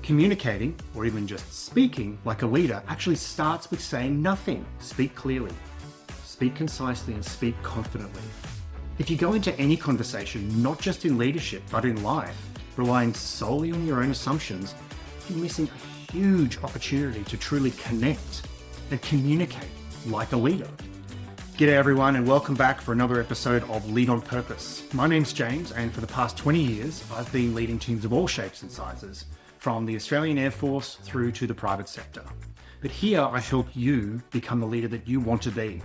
Communicating, or even just speaking like a leader, actually starts with saying nothing. Speak clearly, speak concisely, and speak confidently. If you go into any conversation, not just in leadership, but in life, relying solely on your own assumptions, you're missing a huge opportunity to truly connect and communicate like a leader. G'day everyone, and welcome back for another episode of Lead on Purpose. My name's James, and for the past 20 years, I've been leading teams of all shapes and sizes, from the Australian Air Force through to the private sector. But here I help you become the leader that you want to be.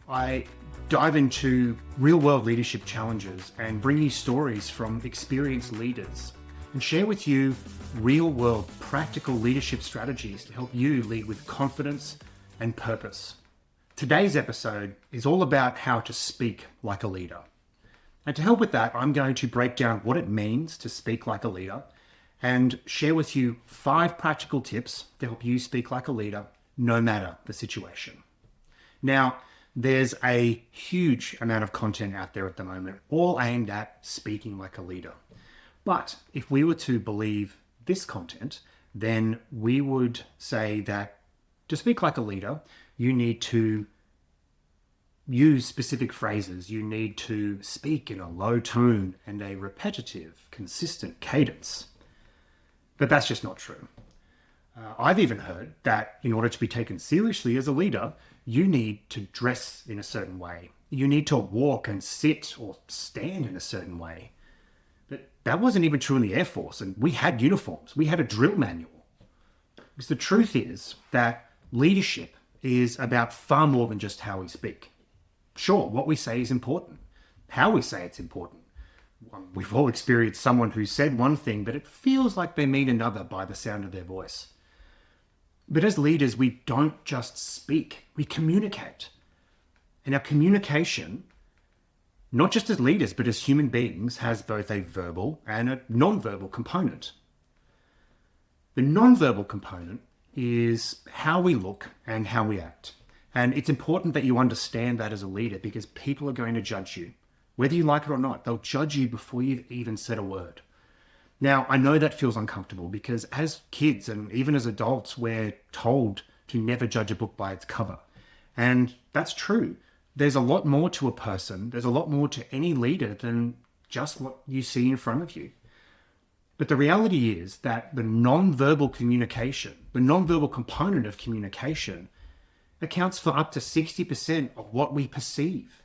I dive into real-world leadership challenges and bring you stories from experienced leaders and share with you real-world practical leadership strategies to help you lead with confidence and purpose. Today's episode is all about how to speak like a leader. And to help with that, I'm going to break down what it means to speak like a leader and share with you 5 practical tips to help you speak like a leader, no matter the situation. Now, there's a huge amount of content out there at the moment, all aimed at speaking like a leader. But if we were to believe this content, then we would say that to speak like a leader, you need to use specific phrases. You need to speak in a low tone and a repetitive, consistent cadence. But that's just not true. I've even heard that in order to be taken seriously as a leader, you need to dress in a certain way. You need to walk and sit or stand in a certain way. But that wasn't even true in the Air Force, and we had uniforms. We had a drill manual. Because the truth is that leadership is about far more than just how we speak. Sure, what we say is important. How we say it's important. We've all experienced someone who said one thing, but it feels like they mean another by the sound of their voice. But as leaders, we don't just speak, we communicate. And our communication, not just as leaders, but as human beings, has both a verbal and a non-verbal component. The non-verbal component is how we look and how we act. And it's important that you understand that as a leader, because people are going to judge you. Whether you like it or not, they'll judge you before you've even said a word. Now, I know that feels uncomfortable because as kids and even as adults, we're told to never judge a book by its cover. And that's true. There's a lot more to a person. There's a lot more to any leader than just what you see in front of you. But the reality is that the non-verbal communication, the non-verbal component of communication, accounts for up to 60% of what we perceive.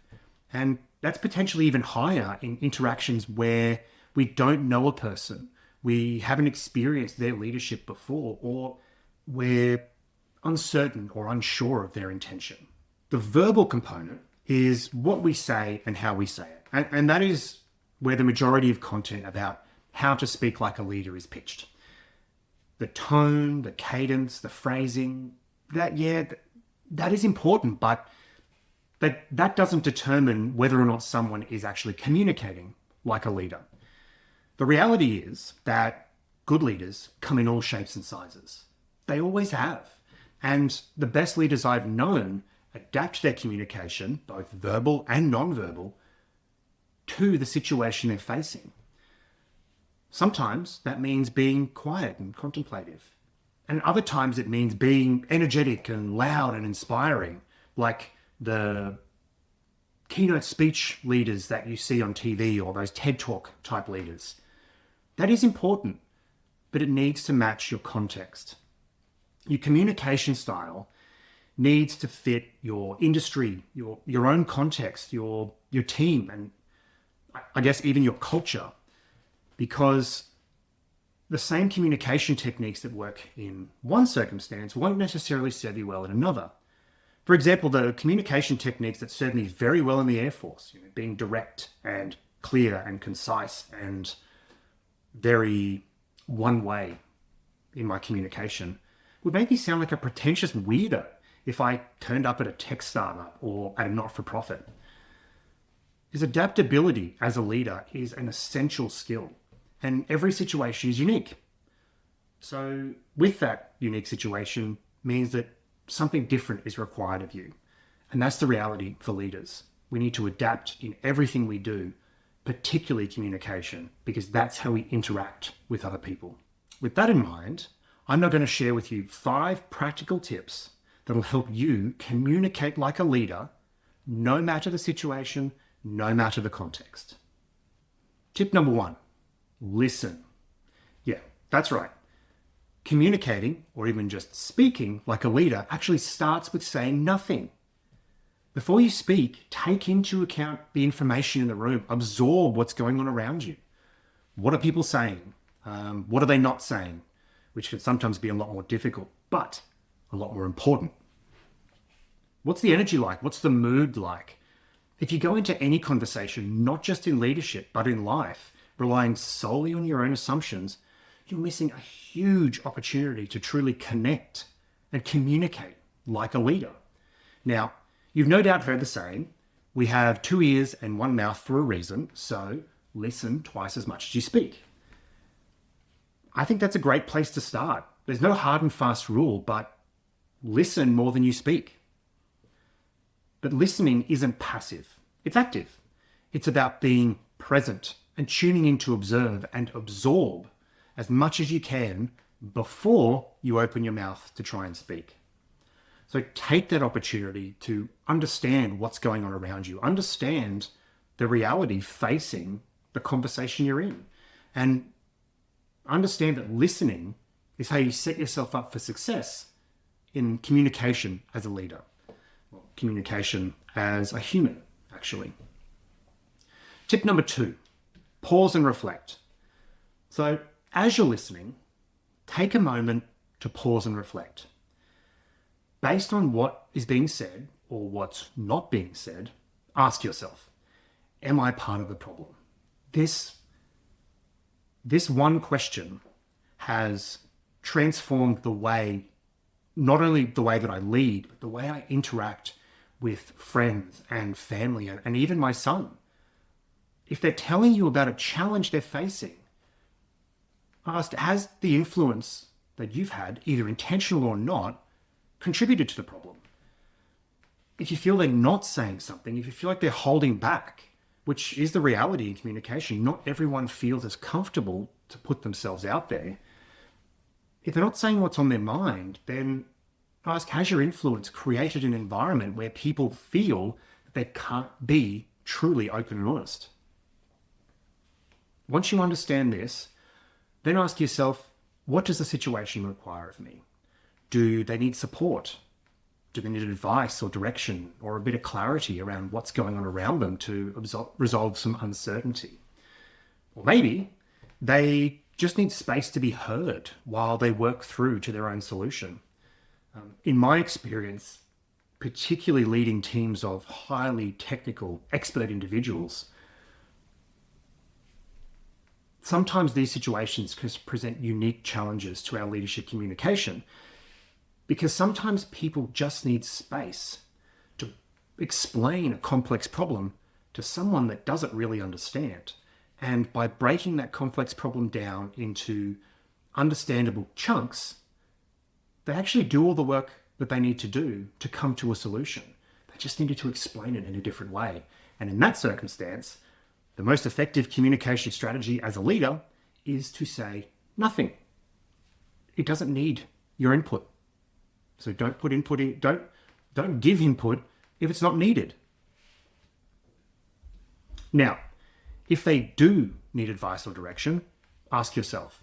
And that's potentially even higher in interactions where we don't know a person, we haven't experienced their leadership before, or we're uncertain or unsure of their intention. The verbal component is what we say and how we say it. And that is where the majority of content about how to speak like a leader is pitched. The tone, the cadence, the phrasing, that is important, but that doesn't determine whether or not someone is actually communicating like a leader. The reality is that good leaders come in all shapes and sizes. They always have. And the best leaders I've known adapt their communication, both verbal and non-verbal, to the situation they're facing. Sometimes that means being quiet and contemplative. And other times it means being energetic and loud and inspiring, like the keynote speech leaders that you see on TV or those TED Talk type leaders. That is important, but it needs to match your context. Your communication style needs to fit your industry, your own context, your team, and I guess even your culture, because the same communication techniques that work in one circumstance won't necessarily serve you well in another. For example, the communication techniques that served me very well in the Air Force, being direct and clear and concise and very one way in my communication, would make me sound like a pretentious weirdo if I turned up at a tech startup or at a not-for-profit. Because adaptability as a leader is an essential skill, and every situation is unique. So with that unique situation means that something different is required of you. And that's the reality for leaders. We need to adapt in everything we do, particularly communication, because that's how we interact with other people. With that in mind, I'm now going to share with you 5 practical tips that'll help you communicate like a leader, no matter the situation, no matter the context. Tip number 1, listen. Yeah, that's right. Communicating, or even just speaking like a leader, actually starts with saying nothing. Before you speak, take into account the information in the room, absorb what's going on around you. What are people saying? What are they not saying? Which can sometimes be a lot more difficult, but a lot more important. What's the energy like? What's the mood like? If you go into any conversation, not just in leadership, but in life, relying solely on your own assumptions, you're missing a huge opportunity to truly connect and communicate like a leader. Now, you've no doubt heard the saying, we have 2 ears and 1 mouth for a reason, so listen twice as much as you speak. I think that's a great place to start. There's no hard and fast rule, but listen more than you speak. But listening isn't passive, it's active. It's about being present and tuning in to observe and absorb as much as you can before you open your mouth to try and speak. So take that opportunity to understand what's going on around you, understand the reality facing the conversation you're in, and understand that listening is how you set yourself up for success in communication as a leader. Well, communication as a human, actually. Tip number 2, pause and reflect. So as you're listening, take a moment to pause and reflect. Based on what is being said or what's not being said, ask yourself, am I part of the problem? This one question has transformed the way, not only the way that I lead, but the way I interact with friends and family and even my son. If they're telling you about a challenge they're facing, ask, has the influence that you've had, either intentional or not, contributed to the problem? If you feel they're not saying something, if you feel like they're holding back, which is the reality in communication, not everyone feels as comfortable to put themselves out there. If they're not saying what's on their mind, then ask, has your influence created an environment where people feel that they can't be truly open and honest? Once you understand this, then ask yourself, what does the situation require of me? Do they need support? Do they need advice or direction or a bit of clarity around what's going on around them to resolve some uncertainty? Or maybe they just need space to be heard while they work through to their own solution. In my experience, particularly leading teams of highly technical, expert individuals, sometimes these situations can present unique challenges to our leadership communication, because sometimes people just need space to explain a complex problem to someone that doesn't really understand. And by breaking that complex problem down into understandable chunks, they actually do all the work that they need to do to come to a solution. They just needed to explain it in a different way. And in that circumstance, the most effective communication strategy as a leader is to say nothing. It doesn't need your input. So don't put input in, don't give input if it's not needed. Now, if they do need advice or direction, ask yourself,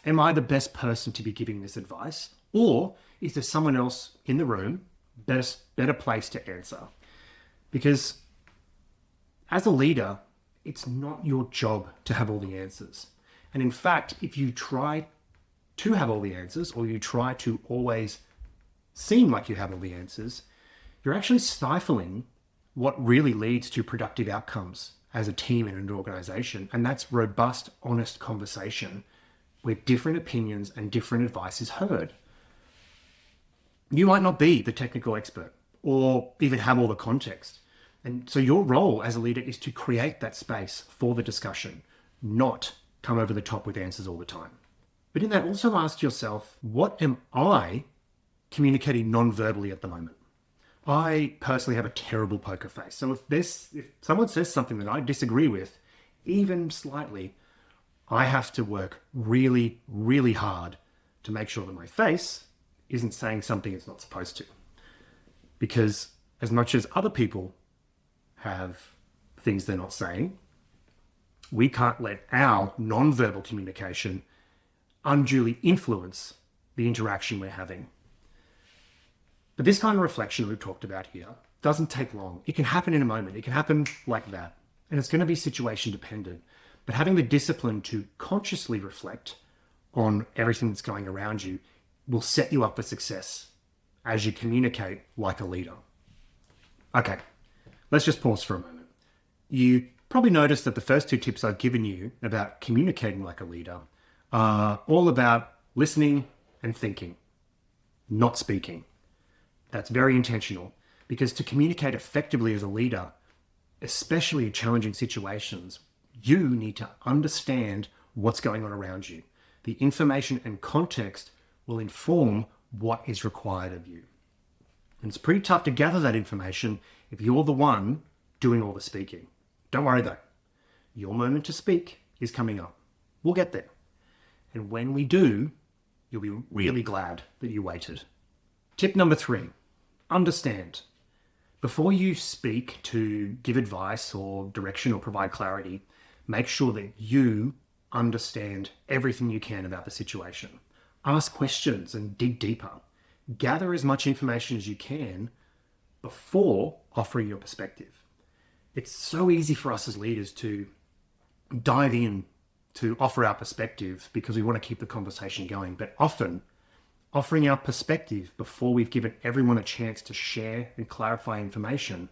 am I the best person to be giving this advice? Or is there someone else in the room better placed to answer? Because as a leader, it's not your job to have all the answers. And in fact, if you try to have all the answers, or you try to always seem like you have all the answers, you're actually stifling what really leads to productive outcomes as a team and an organization. And that's robust, honest conversation where different opinions and different advice is heard. You might not be the technical expert or even have all the context. And so your role as a leader is to create that space for the discussion, not come over the top with answers all the time. But in that, also ask yourself, what am I communicating non-verbally at the moment? I personally have a terrible poker face. So if someone says something that I disagree with, even slightly, I have to work really, really hard to make sure that my face isn't saying something it's not supposed to. Because as much as other people have things they're not saying, we can't let our non-verbal communication unduly influence the interaction we're having. But this kind of reflection we've talked about here doesn't take long. It can happen in a moment. It can happen like that. And it's going to be situation dependent. But having the discipline to consciously reflect on everything that's going around you will set you up for success as you communicate like a leader. Okay, let's just pause for a moment. You probably noticed that the first two tips I've given you about communicating like a leader are all about listening and thinking, not speaking. That's very intentional, because to communicate effectively as a leader, especially in challenging situations, you need to understand what's going on around you. The information and context will inform what is required of you. And it's pretty tough to gather that information if you're the one doing all the speaking. Don't worry though. Your moment to speak is coming up. We'll get there. And when we do, you'll be really glad that you waited. Tip number 3, understand. Before you speak to give advice or direction or provide clarity, make sure that you understand everything you can about the situation. Ask questions and dig deeper. Gather as much information as you can before offering your perspective. It's so easy for us as leaders to dive in to offer our perspective because we want to keep the conversation going. But often, offering our perspective before we've given everyone a chance to share and clarify information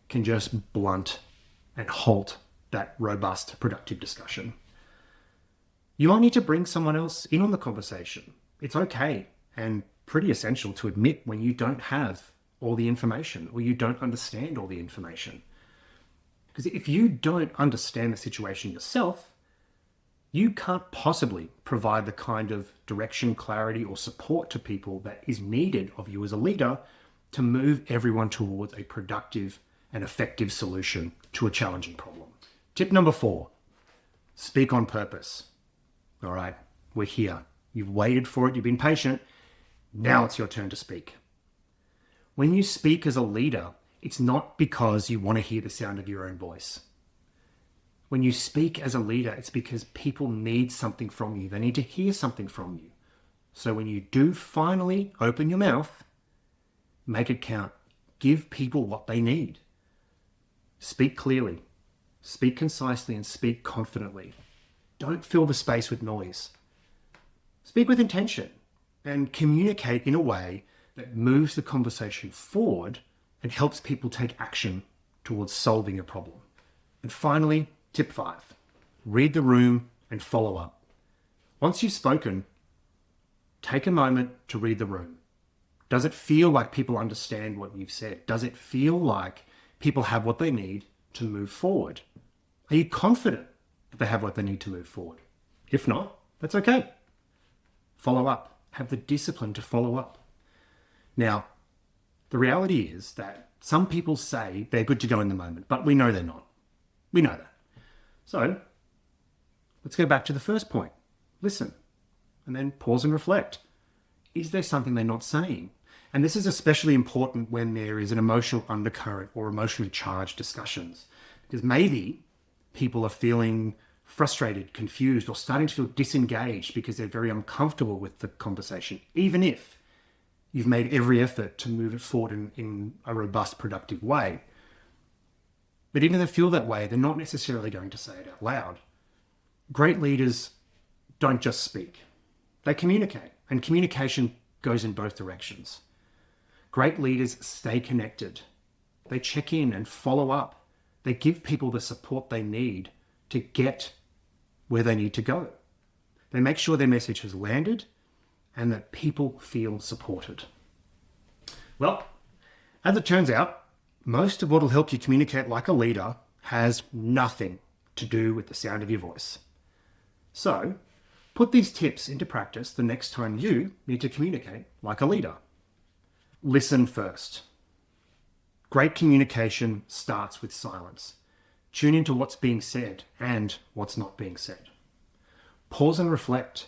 can just blunt and halt that robust, productive discussion. You might need to bring someone else in on the conversation. It's okay and pretty essential to admit when you don't have all the information or you don't understand all the information. Because if you don't understand the situation yourself, you can't possibly provide the kind of direction, clarity, or support to people that is needed of you as a leader to move everyone towards a productive and effective solution to a challenging problem. Tip number 4, speak on purpose. All right, we're here. You've waited for it. You've been patient. Now it's your turn to speak. When you speak as a leader, it's not because you want to hear the sound of your own voice. When you speak as a leader, it's because people need something from you. They need to hear something from you. So when you do finally open your mouth, make it count. Give people what they need. Speak clearly, speak concisely, and speak confidently. Don't fill the space with noise. Speak with intention and communicate in a way that moves the conversation forward and helps people take action towards solving a problem. And finally, tip 5, read the room and follow up. Once you've spoken, take a moment to read the room. Does it feel like people understand what you've said? Does it feel like people have what they need to move forward? Are you confident that they have what they need to move forward? If not, that's okay. Follow up. Have the discipline to follow up. Now, the reality is that some people say they're good to go in the moment, but we know they're not. We know that. So let's go back to the first point. Listen, and then pause and reflect. Is there something they're not saying? And this is especially important when there is an emotional undercurrent or emotionally charged discussions, because maybe people are feeling frustrated, confused, or starting to feel disengaged because they're very uncomfortable with the conversation, even if you've made every effort to move it forward in a robust, productive way. But even if they feel that way, they're not necessarily going to say it out loud. Great leaders don't just speak. They communicate, and communication goes in both directions. Great leaders stay connected. They check in and follow up. They give people the support they need to get where they need to go. They make sure their message has landed and that people feel supported. Well, as it turns out, most of what will help you communicate like a leader has nothing to do with the sound of your voice. So, put these tips into practice the next time you need to communicate like a leader. Listen first. Great communication starts with silence. Tune into what's being said and what's not being said. Pause and reflect.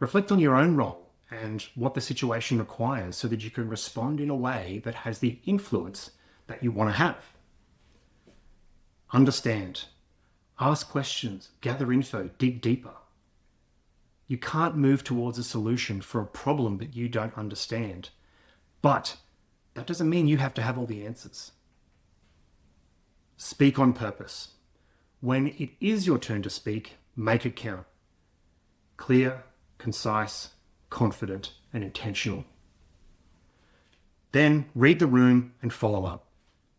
Reflect on your own role and what the situation requires so that you can respond in a way that has the influence that you want to have. Understand. Ask questions, gather info, dig deeper. You can't move towards a solution for a problem that you don't understand. But that doesn't mean you have to have all the answers. Speak on purpose. When it is your turn to speak, make it count. Clear, concise, confident, and intentional. Then read the room and follow up.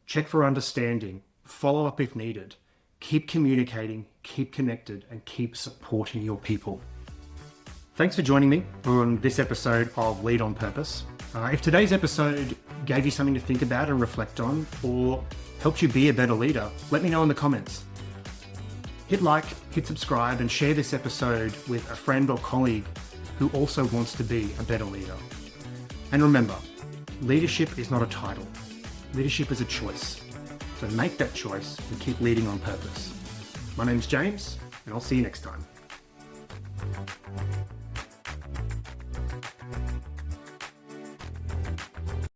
Check for understanding. Follow up if needed. Keep communicating, keep connected, and keep supporting your people. Thanks for joining me on this episode of Lead on Purpose. If today's episode gave you something to think about and reflect on, or helped you be a better leader, let me know in the comments. Hit like, hit subscribe, and share this episode with a friend or colleague who also wants to be a better leader. And remember, leadership is not a title. Leadership is a choice. So make that choice and keep leading on purpose. My name's James, and I'll see you next time.